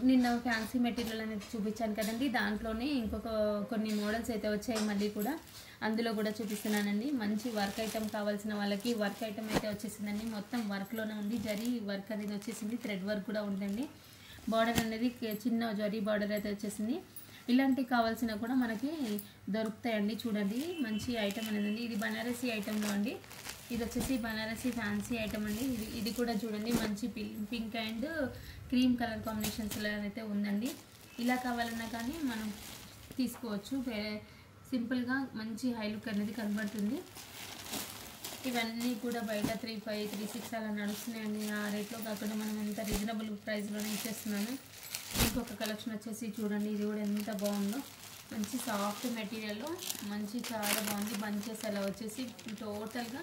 నిన్న fancy material అనేది చూపించాను కదండి, దాంట్లోనే ఇంకొక కొన్ని మోడల్స్ అయితే వచ్చాయి మళ్ళీ కూడా, అందులో కూడా చూపిస్తున్నానండి. మంచి వర్క్ ఐటమ్ కావాల్సిన వాళ్ళకి వర్క్ ఐటమ్ అయితే వచ్చేసిందండి. మొత్తం వర్క్లోనే ఉంది, జరీ వర్క్ అనేది వచ్చేసింది, థ్రెడ్ వర్క్ కూడా ఉందండి. బార్డర్ అనేది చిన్న జరీ బార్డర్ అయితే వచ్చేసింది. ఇలాంటివి కావాల్సిన కూడా మనకి దొరుకుతాయండి. చూడండి మంచి ఐటమ్ అనేది, ఇది బనారసీ ఐటెంలో అండి. ఇది వచ్చేసి బనారసీ ఫ్యాన్సీ ఐటమ్ అండి. ఇది కూడా చూడండి మంచి పింక్ అండ్ క్రీమ్ కలర్ కాంబినేషన్స్లో అయితే ఉందండి. ఇలా కావాలన్నా కానీ మనం తీసుకోవచ్చు, సింపుల్గా మంచి హై లుక్ అనేది కనబడుతుంది. ఇవన్నీ కూడా బయట 3,500, 3,600 అలా నడుస్తున్నాయండి. ఆ రేట్లో కాకుండా మనం ఎంత రీజనబుల్ ప్రైస్లోనే ఇచ్చేస్తున్నాను. ఇంకొక కలెక్షన్ వచ్చేసి చూడండి, ఇది కూడా ఎంత బాగుందో, మంచి సాఫ్ట్ మెటీరియల్లో మంచి చాలా బాగుంది. బంచెస్ అలా వచ్చేసి టోటల్గా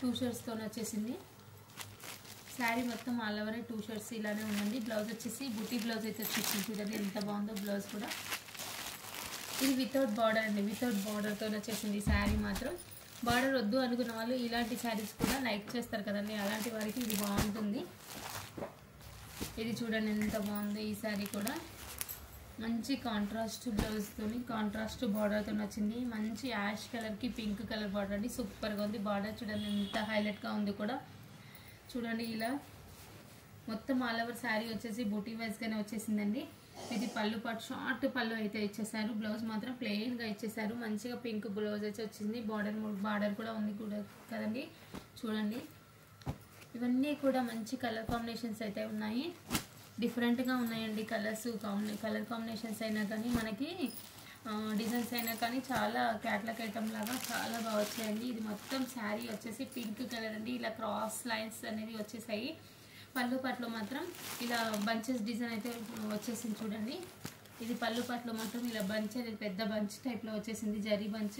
2 షర్ట్స్తో వచ్చేసింది. శారీ మొత్తం ఆల్ ఓవర్ 2 షర్ట్స్ ఇలానే ఉందండి. బ్లౌజ్ వచ్చేసి బుటీ బ్లౌజ్ అయితే వచ్చేసింది. చూడండి ఎంత బాగుందో బ్లౌజ్ కూడా. ఇది వితౌట్ బార్డర్ అండి, వితౌట్ బార్డర్తో వచ్చేసింది. శారీ మాత్రం బార్డర్ వద్దు అనుకున్న వాళ్ళు ఇలాంటి శారీస్ కూడా లైక్ చేస్తారు కదండి, అలాంటి వారికి ఇది బాగుంటుంది. ఇది చూడండి ఎంత బాగుంది. ఈ శారీ కూడా మంచి కాంట్రాస్ట్ బ్లౌజ్తో కాంట్రాస్ట్ బార్డర్తో వచ్చింది. మంచి యాష్ కలర్కి పింక్ కలర్ బార్డర్ అండి, సూపర్గా ఉంది. బార్డర్ చూడండి ఎంత హైలైట్గా ఉంది కూడా. చూడండి ఇలా మొత్తం ఆల్ ఓవర్ శారీ వచ్చేసి బూటీ వైజ్గానే వచ్చేసిందండి. ఇది పళ్ళు పాటు షార్ట్ పళ్ళు అయితే ఇచ్చేసారు. బ్లౌజ్ మాత్రం ప్లెయిన్గా ఇచ్చేసారు. మంచిగా పింక్ బ్లౌజ్ అయితే వచ్చింది. బార్డర్ కూడా ఉంది కూడా కదండి. చూడండి ఇవన్నీ కూడా మంచి కలర్ కాంబినేషన్స్ అయితే ఉన్నాయి, డిఫరెంట్గా ఉన్నాయండి. కలర్ కాంబినేషన్స్ అయినా కానీ మనకి డిజైన్స్ అయినా కానీ చాలా క్యాట్లాగ్ ఐటమ్ లాగా చాలా బాగా వచ్చాయండి. ఇది మొత్తం శారీ వచ్చేసి పింక్ కలర్ అండి. ఇలా క్రాస్ లైన్స్ అనేది వచ్చేసాయి. పళ్ళు పట్లో మాత్రం ఇలా బంచెస్ డిజైన్ అయితే వచ్చేసింది. చూడండి ఇది పళ్ళు పట్లో మాత్రం ఇలా బంచ్ అనేది పెద్ద బంచ్ టైప్లో వచ్చేసింది. జరీ బంచ్,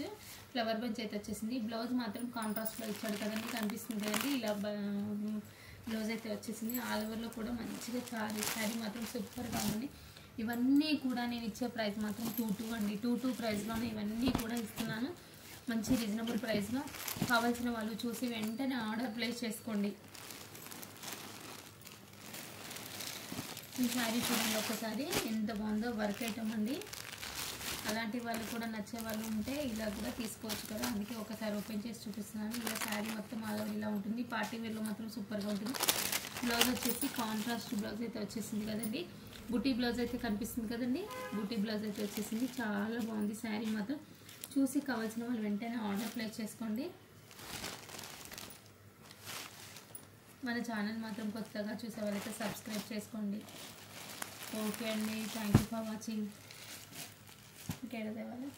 ఫ్లవర్ బంచ్ అయితే వచ్చేసింది. బ్లౌజ్ మాత్రం కాంట్రాస్ట్లో ఇచ్చాడు కదండి, కనిపిస్తుంది కదండి. ఇలా బ్లౌజ్ అయితే వచ్చేసింది. ఆల్ ఓవర్లో కూడా మంచిగా శారీ మాత్రం సూపర్గా ఉంది. ఇవన్నీ కూడా నేను ఇచ్చే ప్రైస్ మాత్రం 2,2 అండి. 2,2 ప్రైస్లోనే ఇవన్నీ కూడా ఇస్తున్నాను, మంచి రీజనబుల్ ప్రైస్లో. కావాల్సిన వాళ్ళు చూసి వెంటనే ఆర్డర్ ప్లేస్ చేసుకోండి. ఈ శారీ చూడండి ఒకసారి ఎంత బాగుందో, వర్క్ ఐటమ్ అండి. అలాంటి వాళ్ళు కూడా నచ్చే వాళ్ళు ఉంటే ఇలా కూడా తీసుకోవచ్చు కదా, అందుకే ఒకసారి ఓపెన్ చేసి చూపిస్తున్నాను. ఇలా శారీ మొత్తం ఆల్ ఓవర్ ఇలా ఉంటుంది. పార్టీ వేర్లో మాత్రం సూపర్గా ఉంటుంది. బ్లౌజ్ వచ్చేసి కాంట్రాస్ట్ బ్లౌజ్ అయితే వచ్చేసింది కదండి. బుటీ బ్లౌజ్ అయితే కనిపిస్తుంది కదండి. బుటీ బ్లౌజ్ అయితే వచ్చేసింది. చాలా బాగుంది శారీ మాత్రం. చూసి కావాల్సిన వాళ్ళు వెంటనే ఆర్డర్ ప్లేస్ చేసుకోండి. మన ఛానల్ మాత్రం కొత్తగా చూసే వాళ్ళైతే సబ్స్క్రైబ్ చేసుకోండి. ఓకే అండి, థ్యాంక్ యూ ఫర్ వాచింగ్. ఇంకేదో తేవాలి.